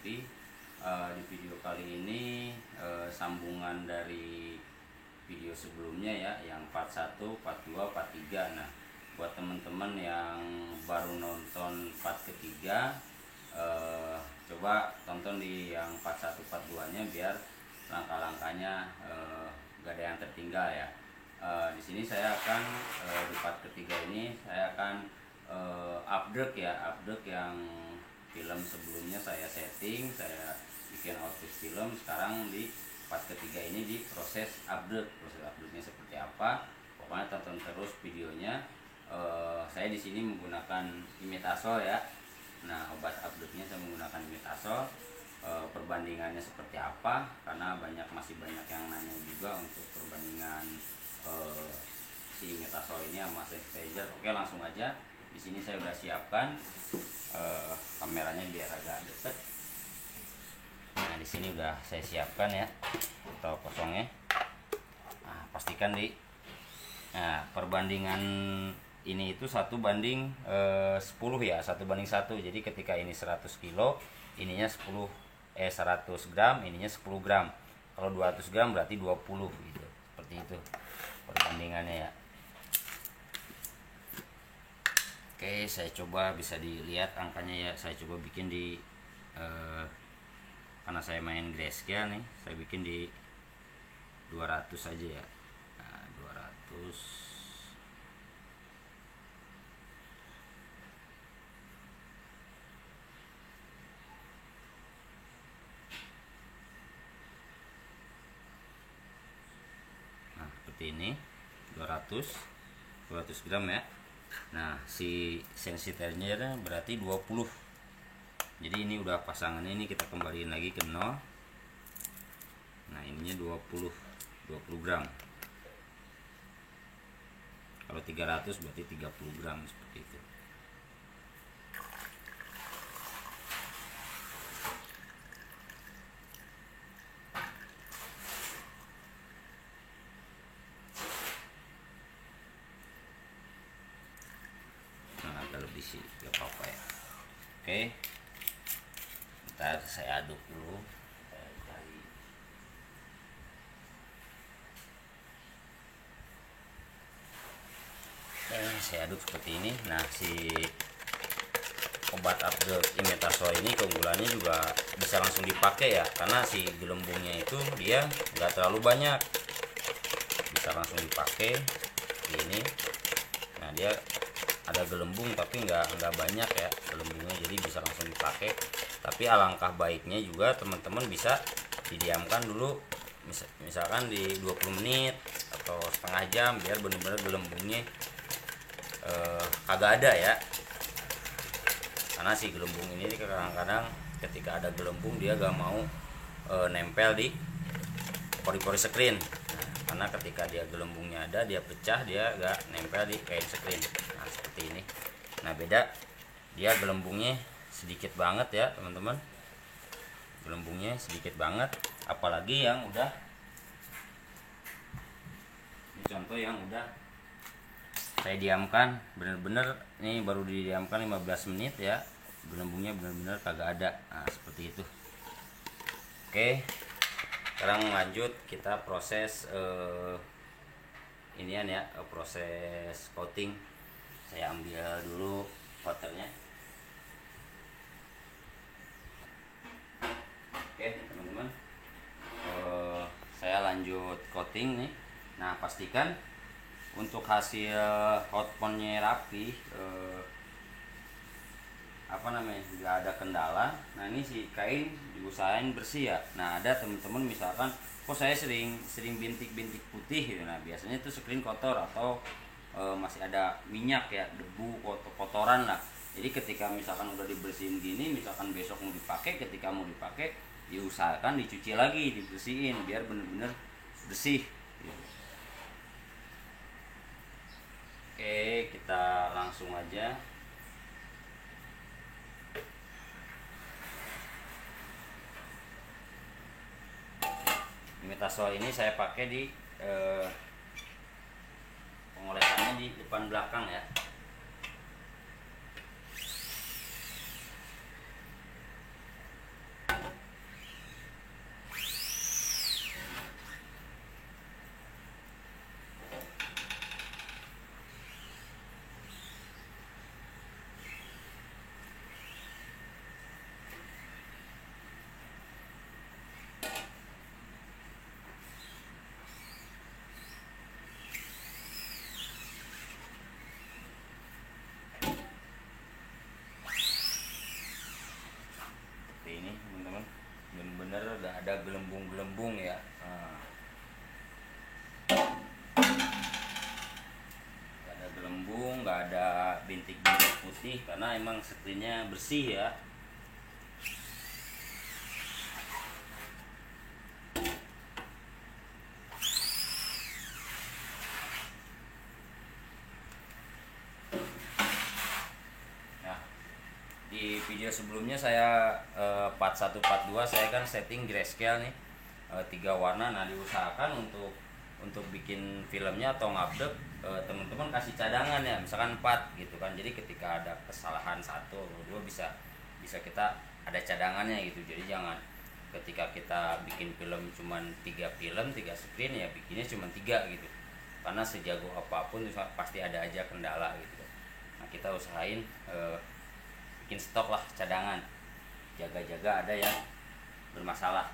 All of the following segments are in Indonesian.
Lutfi. Di video kali ini sambungan dari video sebelumnya ya, yang part 1, part 2, part 3. Nah, buat teman-teman yang baru nonton part ketiga, coba tonton di yang part 1, part 2-nya biar langkah-langkahnya gak ada yang tertinggal ya. Di sini saya akan di part ketiga ini saya akan update yang film sebelumnya saya setting, saya bikin outfit film. Sekarang di part ketiga ini di proses update-nya seperti apa. Pokoknya tonton terus videonya. Saya di sini menggunakan Imetasol ya. Nah, obat update-nya saya menggunakan Imetasol. Perbandingannya seperti apa, karena masih banyak yang nanya juga untuk perbandingan si Imetasol ini sama sanitizer. Oke, langsung aja. Di sini saya udah siapkan kameranya biar agak dekat. Nah, di sini udah saya siapkan ya botol kosongnya. Nah, pastikan perbandingan ini itu 1:10 ya, 1:1. Jadi ketika ini 100 kilo, ininya 100 gram, ininya 10 gram. Kalau 200 gram berarti 20 gitu. Seperti itu perbandingannya ya. Oke, saya coba bisa dilihat angkanya ya. Saya coba bikin di karena saya main Grayscale nih, saya bikin di 200 aja ya. Nah, 200. Nah, seperti ini 200 gram ya. Nah, si sensiternya berarti 20. Jadi ini udah pasangannya, ini kita kembaliin lagi ke 0. Nah, ininya 20 gram. Kalau 300 berarti 30 gram, seperti itu. Nah, agak lebih sih, gak apa-apa ya. Oke, ntar saya aduk dulu. Saya aduk seperti ini. Nah, si obat update Imetasol ini keunggulannya juga bisa langsung dipakai ya, karena si gelembungnya itu dia nggak terlalu banyak, bisa langsung dipakai ini. Nah, dia ada gelembung tapi nggak banyak ya gelembungnya, jadi bisa langsung dipakai. Tapi alangkah baiknya juga teman-teman bisa didiamkan dulu, misalkan di 20 menit atau setengah jam, biar benar-benar gelembungnya kagak ada ya. Karena si gelembung ini kadang-kadang ketika ada gelembung dia gak mau nempel di pori-pori screen. Nah, karena ketika dia gelembungnya ada, dia pecah, dia gak nempel di kain screen. Nah, seperti ini. Nah, beda, dia gelembungnya sedikit banget ya teman-teman, gelembungnya sedikit banget. Apalagi yang udah, ini contoh yang udah saya diamkan bener-bener, ini baru didiamkan 15 menit ya, gelembungnya bener-bener kagak ada. Nah, seperti itu. Oke, sekarang lanjut kita proses inian ya, proses coating. Saya ambil dulu coaternya. Oke teman-teman, saya lanjut coating nih. Nah, pastikan untuk hasil hotponnya rapi, nggak ada kendala. Nah, ini si kain diusahain bersih ya. Nah, ada teman-teman misalkan, kok saya sering bintik-bintik putih gitu. Nah, biasanya itu screen kotor atau masih ada minyak ya, debu, kotoran lah. Jadi ketika misalkan udah dibersihin gini, misalkan besok mau dipakai, ketika mau dipakai diusahakan dicuci lagi, dibersihin biar bener-bener bersih gitu. Oke, kita langsung aja. Imetasol ini saya pakai di pengolesannya di depan belakang ya. ada gelembung-gelembung ya. Nah, nggak ada gelembung, nggak ada bintik-bintik putih karena emang screennya bersih ya. Di video sebelumnya saya 4142 saya kan setting grayscale nih 3 warna. Nah, diusahakan untuk bikin filmnya atau ngupdate teman-teman kasih cadangan ya, misalkan 4 gitu kan. Jadi ketika ada kesalahan 1 atau 2 bisa kita ada cadangannya gitu. Jadi jangan ketika kita bikin film cuman 3 film 3 screen ya bikinnya cuma 3 gitu. Karena sejago apapun pasti ada aja kendala gitu. Nah, kita usahain bikin stok lah cadangan, jaga-jaga ada yang bermasalah.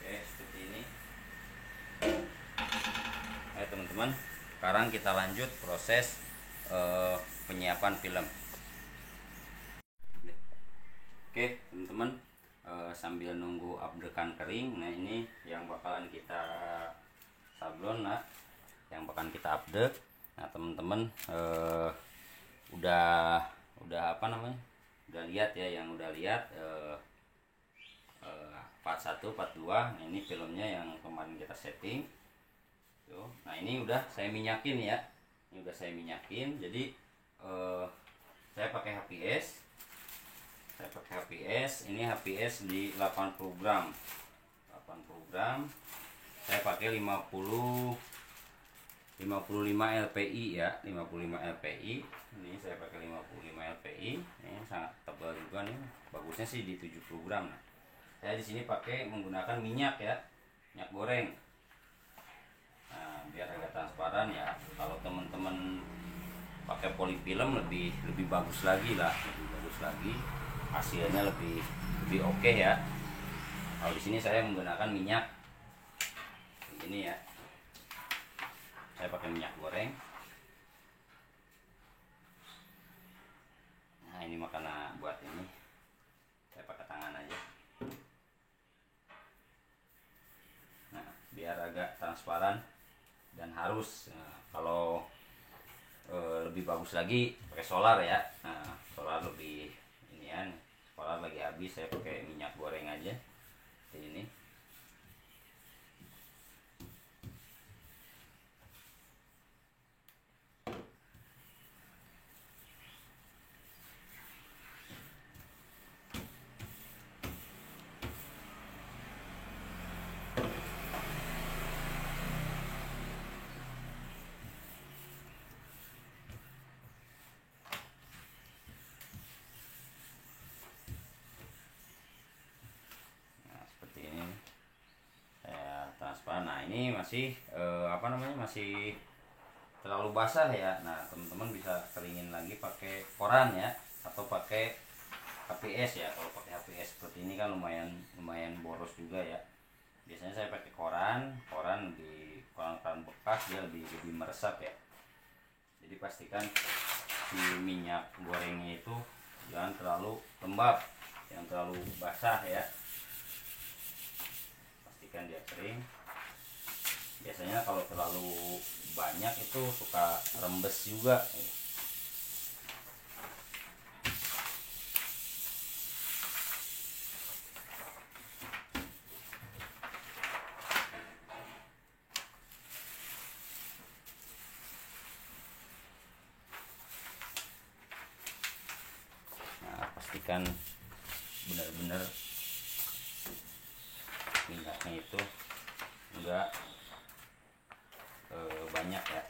Oke, seperti ini. Oke teman-teman, sekarang kita lanjut proses penyiapan film. Oke teman-teman, sambil nunggu updekan kering, nah ini yang bakalan kita sablon lah, yang bakalan kita update. Nah teman-teman udah apa namanya, udah lihat ya, yang udah lihat part 1 part 2. Nah ini filmnya yang kemarin kita setting tuh. Nah ini udah saya minyakin ya, ini udah saya minyakin. Jadi saya pakai HPS. Ini HPS di 80 gram. Saya pakai 55 LPI ya, 55 LPI. Ini saya pakai 55 LPI. Ini sangat tebal juga nih. Bagusnya sih di 70 gram. Nah, saya di sini pakai menggunakan minyak ya, minyak goreng. Nah, biar agak transparan ya. Kalau teman-teman pakai polifilm lebih bagus lagi lah, lebih bagus lagi. Hasilnya lebih oke ya. Kalau di sini saya menggunakan minyak ini ya. Saya pakai minyak goreng. Nah, ini makanan buat ini. Saya pakai tangan aja. Nah, biar agak transparan dan halus. Nah, kalau lebih bagus lagi pakai solar ya. Nah, solar lebih inian. Solar lagi habis, saya pakai minyak goreng aja. Ini. Nah ini masih masih terlalu basah ya. Nah teman-teman bisa keringin lagi pakai koran ya, atau pakai HPS ya. Kalau pakai HPS seperti ini kan lumayan boros juga ya. Biasanya saya pakai koran di koran bekas, dia lebih meresap ya. Jadi pastikan si minyak gorengnya itu jangan terlalu lembab, jangan terlalu basah ya. Pastikan dia kering. Biasanya kalau terlalu banyak itu suka rembes juga. Nah, pastikan benar-benar minyaknya itu enggak banyak ya,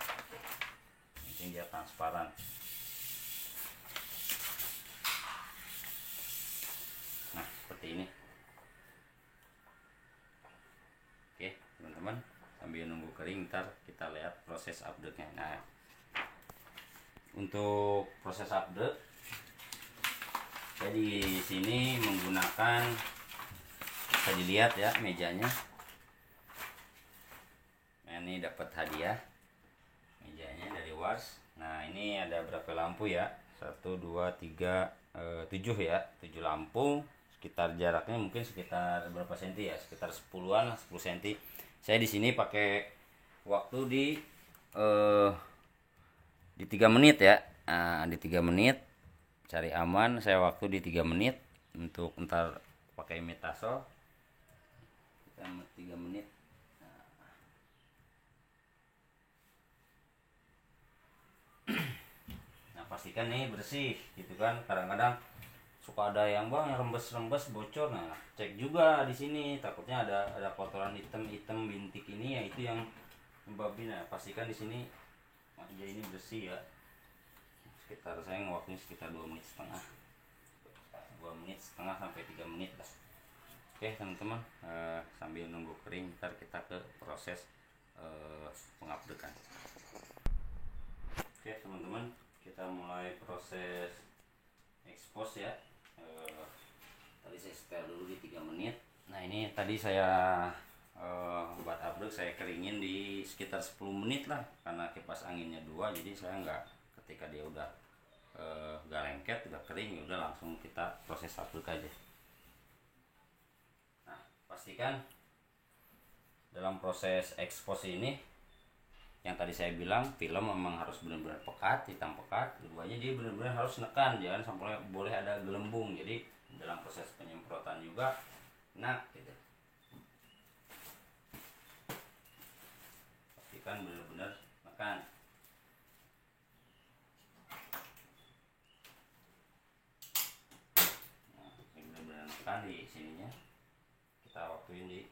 mungkin dia transparan. Nah seperti ini. Oke teman-teman, sambil nunggu kering ntar kita lihat proses update nya. Nah untuk proses update saya di sini menggunakan, bisa dilihat ya mejanya. ini dapat hadiah mejanya dari Wars. Nah ini ada berapa lampu ya, 1 2 3 7 ya, 7 lampu. Sekitar jaraknya mungkin sekitar berapa senti ya, sekitar 10-an 10 senti. Saya di sini pakai waktu di 3 menit ya. Nah, di 3 menit cari aman, saya waktu di 3 menit untuk ntar pakai metasol. Kita 3 menit. Nah pastikan nih bersih gitu kan, kadang-kadang suka ada yang bang yang rembes-rembes bocor. Nah cek juga di sini, takutnya ada kotoran hitam bintik ini ya, itu yang menyebabkan. Nah pastikan di sini aja ini bersih ya. Sekitar saya waktunya sekitar 2 menit setengah, 2 menit setengah sampai 3 menit lah. Oke teman-teman, sambil nunggu kering ntar kita ke proses pengupdatean. Oke teman-teman, kita mulai proses expose ya. Tadi saya setel dulu di 3 menit. Nah ini tadi saya buat update, saya keringin di sekitar 10 menit lah, karena kipas anginnya 2, jadi saya nggak, ketika dia udah gak lengket, udah kering, udah langsung kita proses update aja. Nah pastikan dalam proses expose ini, yang tadi saya bilang film memang harus benar-benar pekat, hitam pekat. Keduanya dia benar-benar harus nekan, jangan sampai boleh ada gelembung. Jadi dalam proses penyemprotan juga enak gitu. Pastikan benar-benar nekan. Nah, ini benar-benar nekan di sininya. Kita waktuin di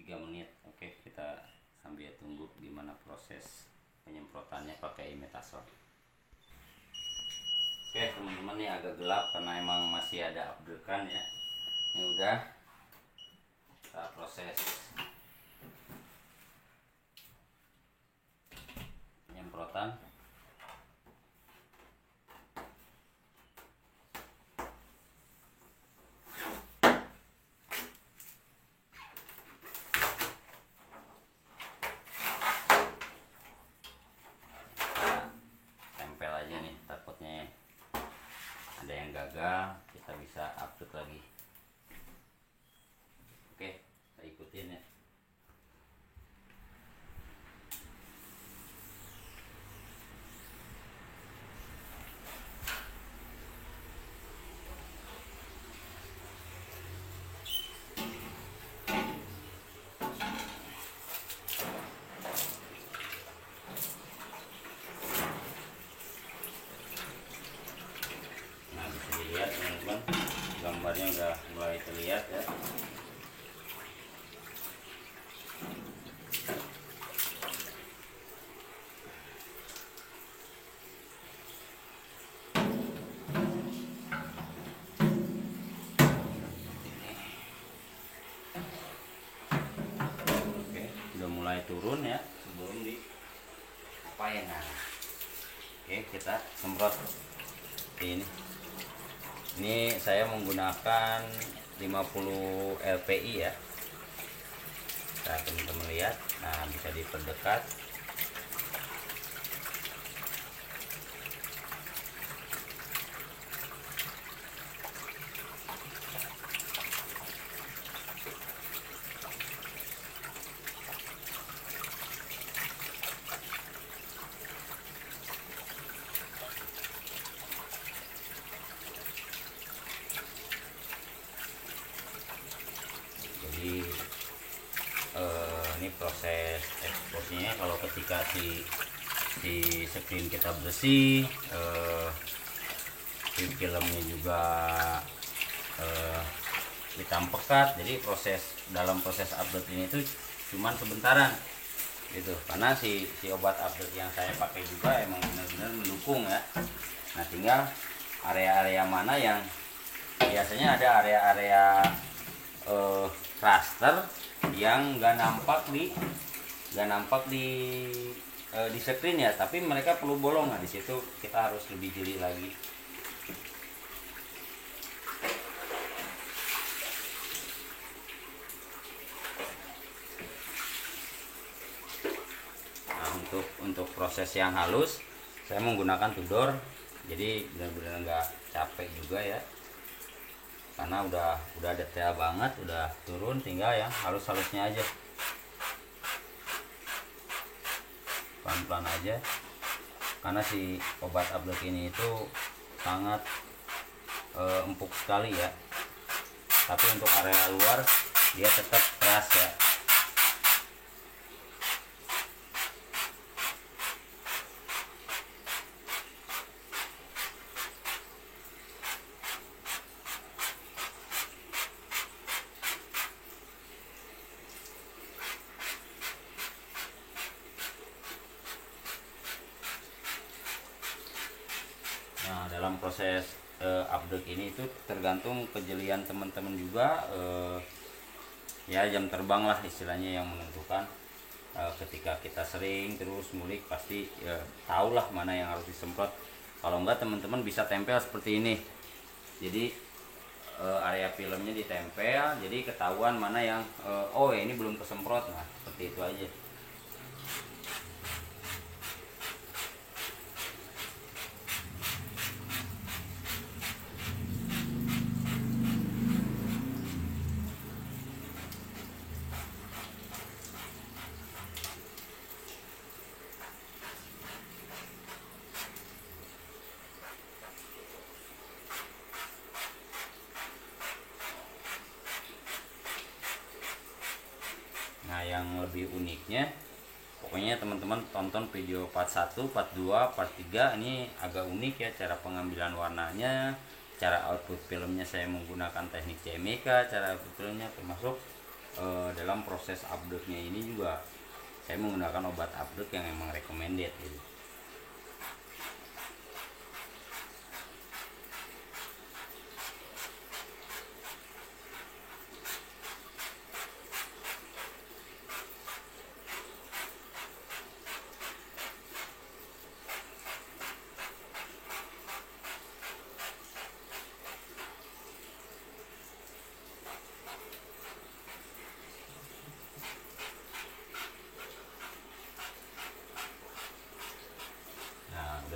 3 menit. Oke, kita sambil tunggu gimana proses penyemprotannya pakai metasol. Oke teman-teman, ini agak gelap karena emang masih ada update-an ya. Ini udah kita proses penyemprotan. Tempel aja nih, takutnya ada yang gagal, kita bisa update lagi. Oke, kita ikutin ya. Nah bisa dilihat teman-teman, gambarnya udah mulai terlihat ya. Oke, udah mulai turun ya sebelum di apain. Nah oke, kita semprot ini saya menggunakan 50 LPI ya. Nah teman-teman lihat, nah bisa diperdekat. Jadi ini proses eksposnya kalau ketika si screen kita bersih, si filmnya juga hitam pekat. Jadi dalam proses update ini tuh cuman sebentaran gitu, karena si obat update yang saya pakai juga emang benar-benar mendukung ya. Nah tinggal area-area mana yang biasanya ada area-area cluster yang nggak nampak di screen ya, tapi mereka perlu bolong. Nah di situ kita harus lebih jeli lagi. untuk proses yang halus saya menggunakan tudor, jadi benar-benar nggak capek juga ya, karena udah detail banget, udah turun, tinggal yang halus-halusnya aja, pelan-pelan aja, karena si obat update ini itu sangat empuk sekali ya, tapi untuk area luar dia tetap keras ya. Nah, dalam proses update ini itu tergantung kejelian teman-teman juga, ya jam terbang lah istilahnya yang menentukan. Ketika kita sering terus ngulik pasti tahulah mana yang harus disemprot. Kalau enggak teman-teman bisa tempel seperti ini, jadi area filmnya ditempel, jadi ketahuan mana yang oh ini belum kesemprot. Nah seperti itu aja. Nah yang lebih uniknya, pokoknya teman-teman tonton video part 1, part 2, part 3, ini agak unik ya cara pengambilan warnanya, cara output filmnya saya menggunakan teknik CMYK, cara output filmnya termasuk dalam proses update-nya ini juga saya menggunakan obat update yang emang recommended gitu.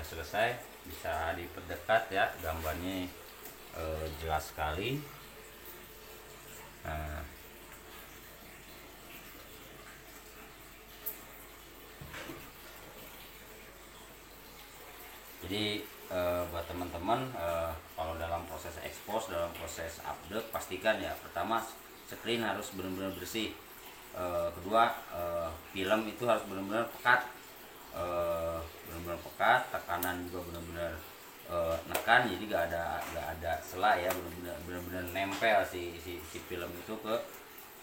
Selesai, bisa diperdekat ya, gambarnya jelas sekali. Nah, jadi buat teman-teman kalau dalam proses expose, dalam proses update, pastikan ya pertama screen harus benar-benar bersih, kedua film itu harus benar-benar pekat, benar-benar pekat, tekanan juga benar-benar nekan, jadi gak ada sela ya, benar-benar nempel si film itu ke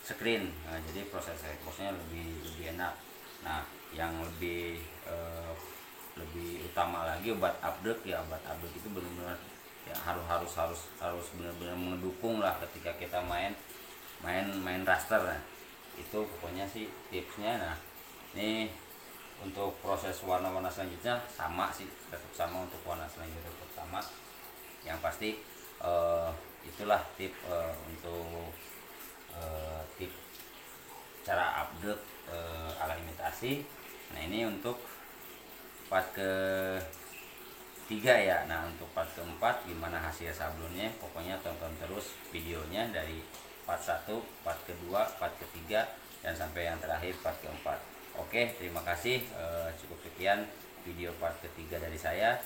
screen. Nah, jadi proses expose-nya lebih enak. Nah yang lebih utama lagi obat update ya, obat update itu benar-benar ya harus benar-benar mendukung lah ketika kita main raster. Nah, itu pokoknya sih tipsnya. Nah ini untuk proses warna-warna selanjutnya sama sih, tetap sama, untuk warna selanjutnya tetap sama. Yang pasti itulah tip untuk tip cara update ala imitasi. Nah ini untuk part ke-3 ya. Nah untuk part ke-4 gimana hasil sablonnya, pokoknya tonton terus videonya dari part 1, part kedua, part ketiga, dan sampai yang terakhir part ke-4. Oke, terima kasih. Cukup sekian video part ketiga dari saya.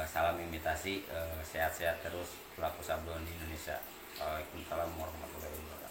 Salam imitasi, sehat-sehat terus pelaku sablon di Indonesia. Waalaikumsalam warahmatullahi wabarakatuh.